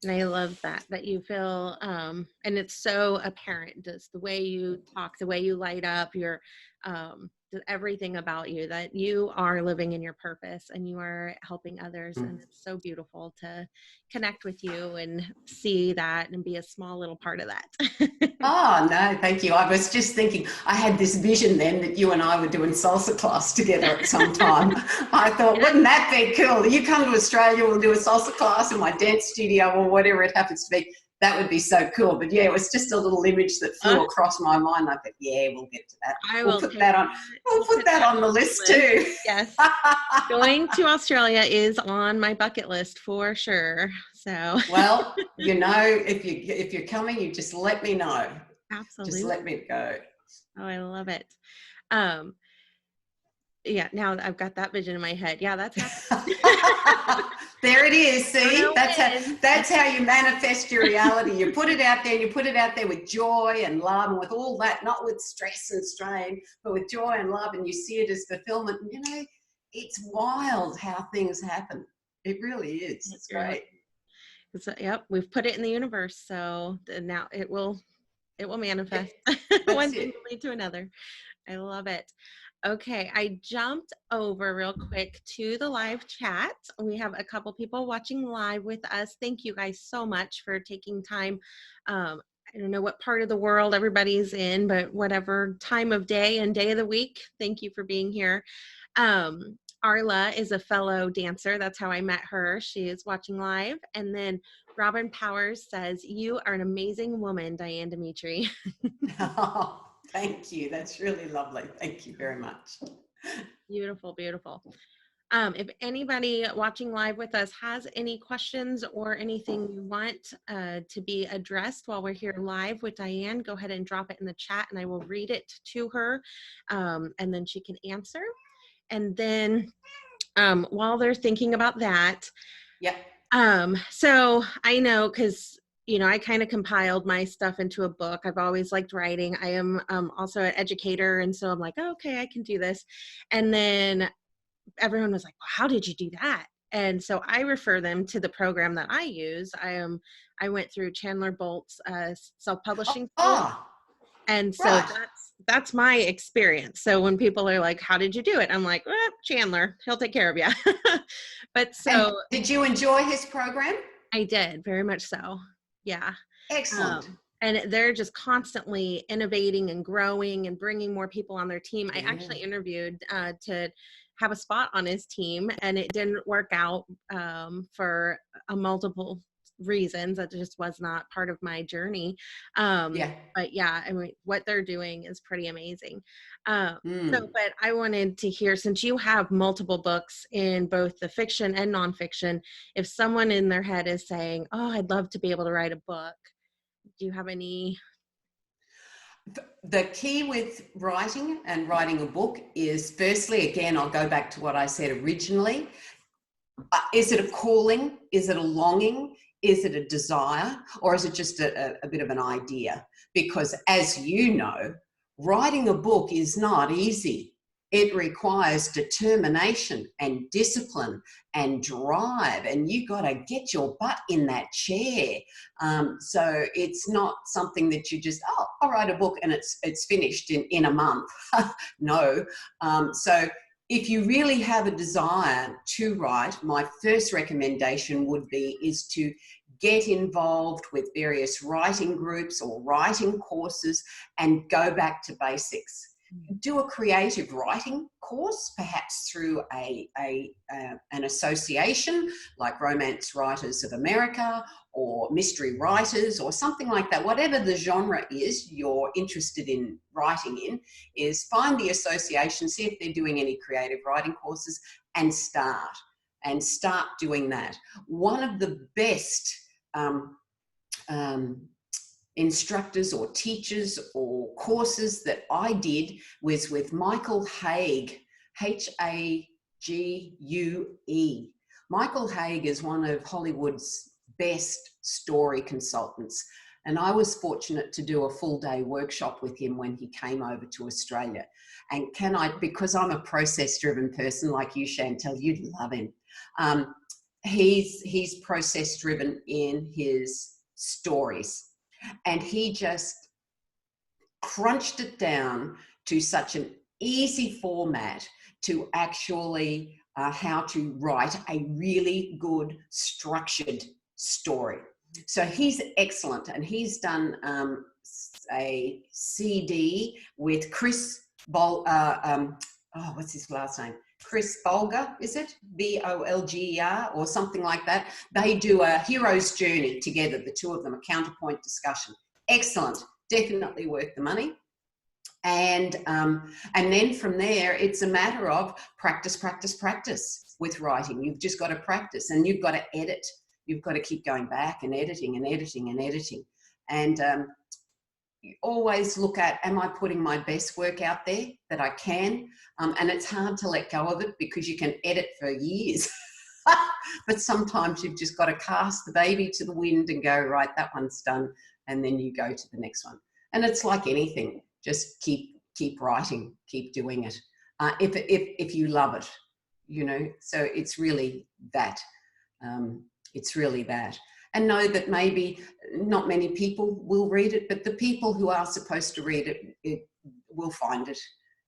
And I love that you feel, and it's so apparent, just the way you talk, the way you light up, your, everything about you, that you are living in your purpose and you are helping others. And it's so beautiful to connect with you and see that and be a small little part of that. Oh, no, thank you. I was just thinking, I had this vision then that you and I were doing salsa class together at some time. I thought, wouldn't that be cool? You come to Australia, we'll do a salsa class in my dance studio or whatever it happens to be. That would be so cool. But yeah, it was just a little image that flew across my mind. I thought, yeah, we'll get to that. We'll put that on the list too. Yes. Going to Australia is on my bucket list for sure. So well, you know, if you're coming, you just let me know. Absolutely. Just let me go. Oh, I love it. Yeah, now I've got that vision in my head. Yeah, that's happening. There it is. See, that's how you manifest your reality. You put it out there, and you put it out there with joy and love and with all that, not with stress and strain, but with joy and love, and you see it as fulfillment. And, you know, it's wild how things happen. It really is. It's great. Yep, we've put it in the universe, so now it will manifest. One thing will lead to another. I love it. Okay, I jumped over real quick to the live chat. We have a couple people watching live with us. Thank you guys so much for taking time. I don't know what part of the world everybody's in, but whatever time of day and day of the week, thank you for being here. Arla is a fellow dancer. That's how I met her. She is watching live. And then Robin Powers says, "You are an amazing woman, Diane Demetre." Oh, thank you. That's really lovely. Thank you very much. Beautiful, beautiful. If anybody watching live with us has any questions or anything you want to be addressed while we're here live with Diane, go ahead and drop it in the chat and I will read it to her, and then she can answer. And then while they're thinking about that, so I know, because I kind of compiled my stuff into a book. I've always liked writing. I am also an educator, and so I'm like, oh, okay, I can do this. And then everyone was like, well, how did you do that? And so I refer them to the program that I use. I went through Chandler Bolt's self-publishing school. And so that's my experience. So when people are like, how did you do it? I'm like, Chandler, he'll take care of you. But so. And did you enjoy his program? I did, very much so. Yeah. Excellent. And they're just constantly innovating and growing and bringing more people on their team. I actually interviewed to have a spot on his team, and it didn't work out for multiple reasons. That just was not part of my journey. But yeah, I mean, what they're doing is pretty amazing. But I wanted to hear, since you have multiple books in both the fiction and nonfiction, if someone in their head is saying, oh, I'd love to be able to write a book, do you have any? The key with writing a book is, firstly, again, I'll go back to what I said originally. Is it a calling? Is it a longing? Is it a desire? Or is it just a bit of an idea? Because as you know, writing a book is not easy. It requires determination and discipline and drive, and you got to get your butt in that chair. So it's not something that you just, oh, I'll write a book and it's finished in a month. No. So if you really have a desire to write, my first recommendation is to get involved with various writing groups or writing courses and go back to basics. Do a creative writing course, perhaps through an association like Romance Writers of America or Mystery Writers or something like that. Whatever the genre is you're interested in writing in, is find the association, see if they're doing any creative writing courses, and start doing that. One of the best instructors or teachers or courses that I did was with Michael Hague, Hague. Michael Hague is one of Hollywood's best story consultants. And I was fortunate to do a full day workshop with him when he came over to Australia. And because I'm a process-driven person like you, Chantal, you'd love him. He's process-driven in his stories. And he just crunched it down to such an easy format to actually how to write a really good structured story. So he's excellent, and he's done a CD with Chris what's his last name? Chris Bolger, is it? Bolger or something like that. They do a hero's journey together, the two of them, a counterpoint discussion. Excellent, definitely worth the money. And then from there, it's a matter of practice with writing. You've just got to practice, and you've got to edit. You've got to keep going back and editing. And you always look at, am I putting my best work out there that I can? And it's hard to let go of it because you can edit for years. But sometimes you've just got to cast the baby to the wind and go, right, that one's done. And then you go to the next one. And it's like anything, just keep writing, keep doing it. If you love it, you know, so it's really that. And know that maybe not many people will read it, but the people who are supposed to read it will find it.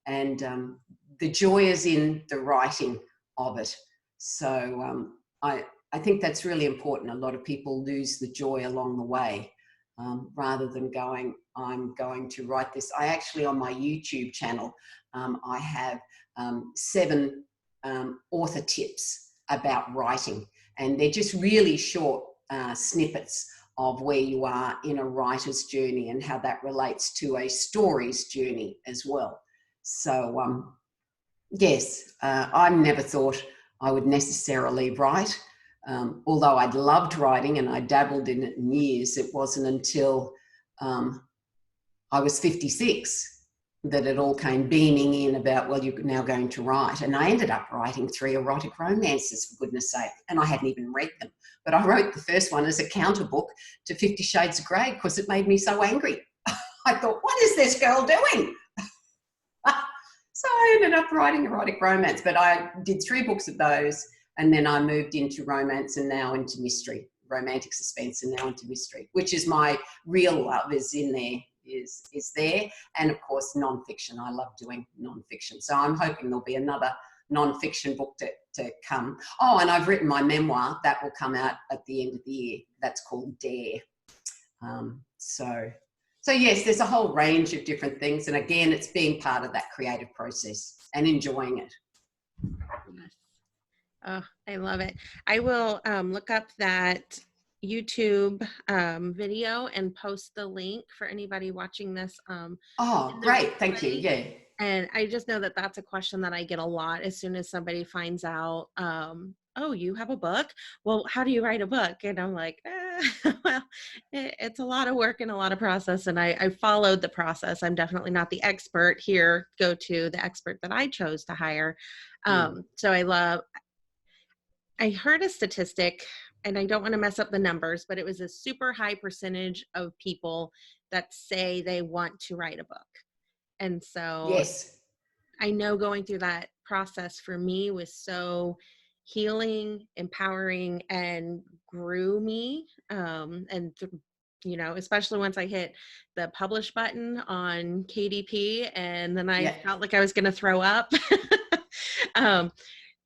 And the joy is in the writing of it. So I think that's really important. A lot of people lose the joy along the way rather than going, I'm going to write this. I actually, on my YouTube channel, I have 7 author tips about writing. And they're just really short snippets of where you are in a writer's journey and how that relates to a story's journey as well. So, yes, I never thought I would necessarily write, although I'd loved writing and I dabbled in it in years. It wasn't until I was 56 that it all came beaming in about, well, you're now going to write. And I ended up writing 3 erotic romances, for goodness sake, and I hadn't even read them. But I wrote the first one as a counter book to 50 Shades of Grey because it made me so angry. I thought, what is this girl doing? So I ended up writing erotic romance, but I did 3 books of those, and then I moved into romance and now into mystery, romantic suspense and now into mystery, which is my real love is in there. Is there, and of course non-fiction. I love doing non-fiction, so I'm hoping there'll be another non-fiction book to come. Oh, and I've written my memoir that will come out at the end of the year. That's called Dare. So yes, there's a whole range of different things, and again, it's being part of that creative process and enjoying it. Yes. Oh, I love it. I will look up that YouTube video and post the link for anybody watching this. Oh, great. Thank you. Yeah. And I just know that that's a question that I get a lot as soon as somebody finds out, oh, you have a book? Well, how do you write a book? And I'm like, well, it's a lot of work and a lot of process. And I followed the process. I'm definitely not the expert here. Go to the expert that I chose to hire. So I heard a statistic, and I don't want to mess up the numbers, but it was a super high percentage of people that say they want to write a book. And so yes, I know going through that process for me was so healing, empowering, and grew me. You know, especially once I hit the publish button on KDP, and then I Yeah. felt like I was going to throw up. um,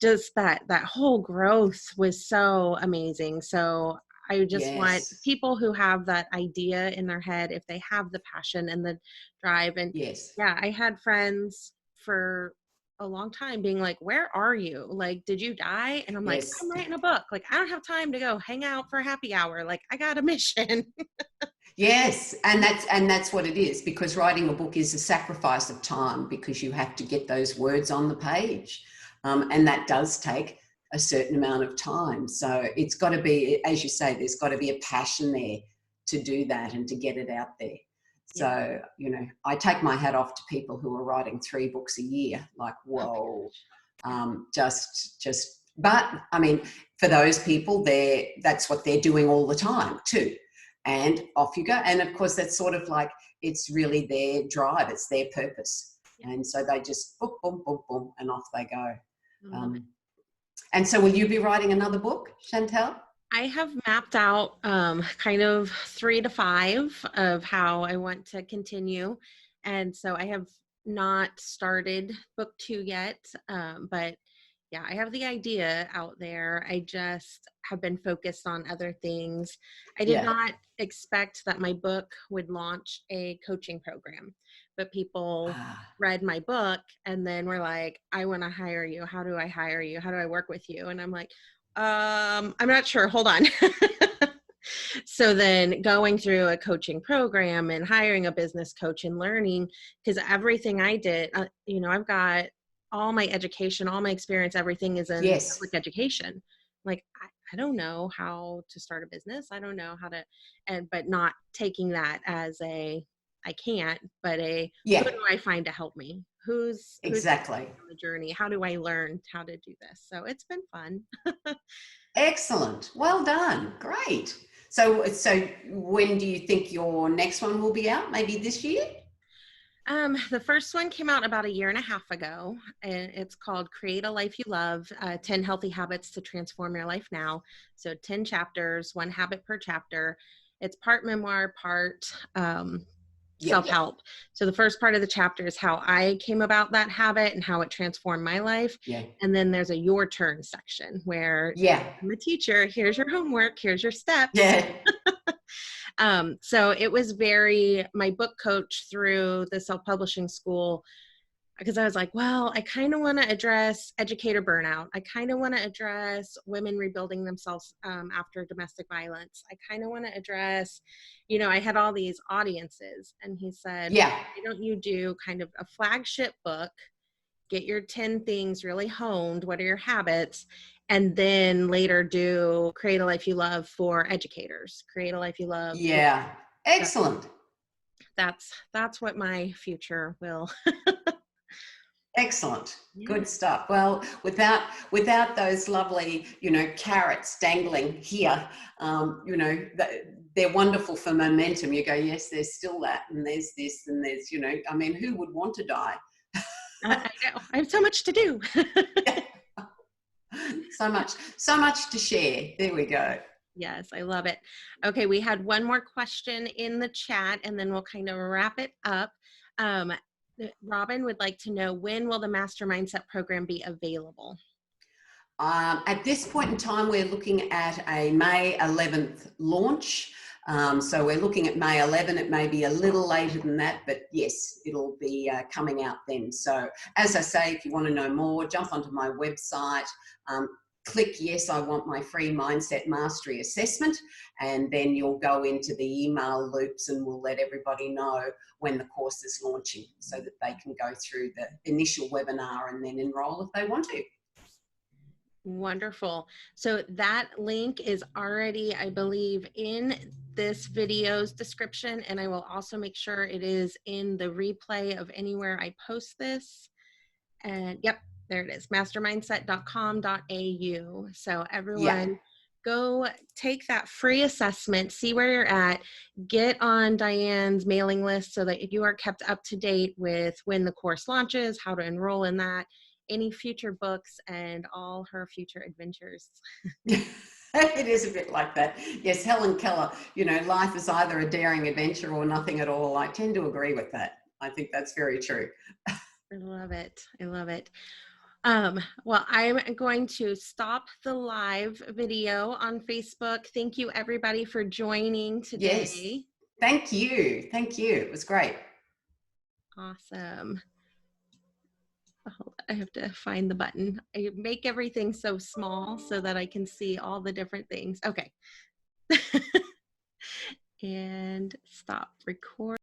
just that whole growth was so amazing. So I just want Yes. people who have that idea in their head, if they have the passion and the drive. And Yes. yeah, I had friends for a long time being like, where are you? Like, did you die? And I'm like, Yes. I'm writing a book. Like, I don't have time to go hang out for a happy hour. Like, I got a mission. Yes, and that's what it is, because writing a book is a sacrifice of time, because you have to get those words on the page, and that does take a certain amount of time. So it's got to be, as you say, there's got to be a passion there to do that and to get it out there. Yeah. So, you know, I take my hat off to people who are writing 3 books a year. Like, whoa, but I mean, for those people, that's what they're doing all the time too. And off you go. And of course, that's sort of like, it's really their drive, it's their purpose. Yeah. And so they just boom, boom, boom, boom, and off they go. I love it. And so will you be writing another book, Chantal? I have mapped out kind of 3 to 5 of how I want to continue. And so I have not started book 2 yet, but yeah, I have the idea out there. I just have been focused on other things. I did Yeah. not expect that my book would launch a coaching program, but people Ah, read my book and then were like, I want to hire you. How do I hire you? How do I work with you? And I'm like, I'm not sure. Hold on. So then going through a coaching program and hiring a business coach and learning, because everything I did, you know, I've got all my education, all my experience, everything is in yes. public education. Like, I don't know how to start a business. I don't know how to, but not taking that as I can't, but who Yeah, do I find to help me? Who's exactly. on the journey? How do I learn how to do this? So it's been fun. Excellent. Well done. Great. So when do you think your next one will be out? Maybe this year? The first one came out about 1.5 years ago, and it's called Create a Life You Love, 10 Healthy Habits to Transform Your Life Now. So 10 chapters, 1 habit per chapter. It's part memoir, part Yeah. self-help. So the first part of the chapter is how I came about that habit and how it transformed my life. Yeah. And then there's a your turn section where Yeah. I'm a teacher, here's your homework, here's your steps. Yeah. So it was my book coach through the self-publishing school, because I was like, well, I kind of want to address educator burnout. I kind of want to address women rebuilding themselves after domestic violence. I kind of want to address, you know, I had all these audiences. And he said, Yeah. why don't you do kind of a flagship book, get your 10 things really honed, what are your habits, and then later do Create a Life You Love for educators, Create a Life You Love for, Yeah. so Excellent. that's what my future will. Excellent. Yeah. Good stuff. Well, without those lovely, you know, carrots dangling here, you know, they're wonderful for momentum. You go, yes, there's still that, and there's this, and there's, you know, I mean, who would want to die? I know. I have so much to do. So much to share. There we go. Yes, I love it. Okay, we had one more question in the chat, and then we'll kind of wrap it up. Um, Robin would like to know, when will the Mastermind Set program be available? At this point in time, we're looking at a May 11th launch. So we're looking at May 11. It may be a little later than that, but yes, it'll be coming out then. So as I say, if you want to know more, jump onto my website, click yes, I want my free mindset mastery assessment, and then you'll go into the email loops and we'll let everybody know when the course is launching so that they can go through the initial webinar and then enroll if they want to. Wonderful. So that link is already, I believe, in this video's description, and I will also make sure it is in the replay of anywhere I post this. And yep, there it is, mastermindset.com.au. So everyone, Yeah. go take that free assessment, see where you're at, get on Diane's mailing list so that you are kept up to date with when the course launches, how to enroll in that, any future books, and all her future adventures. It is a bit like that. Yes, Helen Keller, life is either a daring adventure or nothing at all. I tend to agree with that. I think that's very true. I love it. I love it. Well, I'm going to stop the live video on Facebook. Thank you, everybody, for joining Yes. today. Thank you. Thank you. It was great. Awesome. I have to find the button. I make everything so small so that I can see all the different things. Okay. And stop record.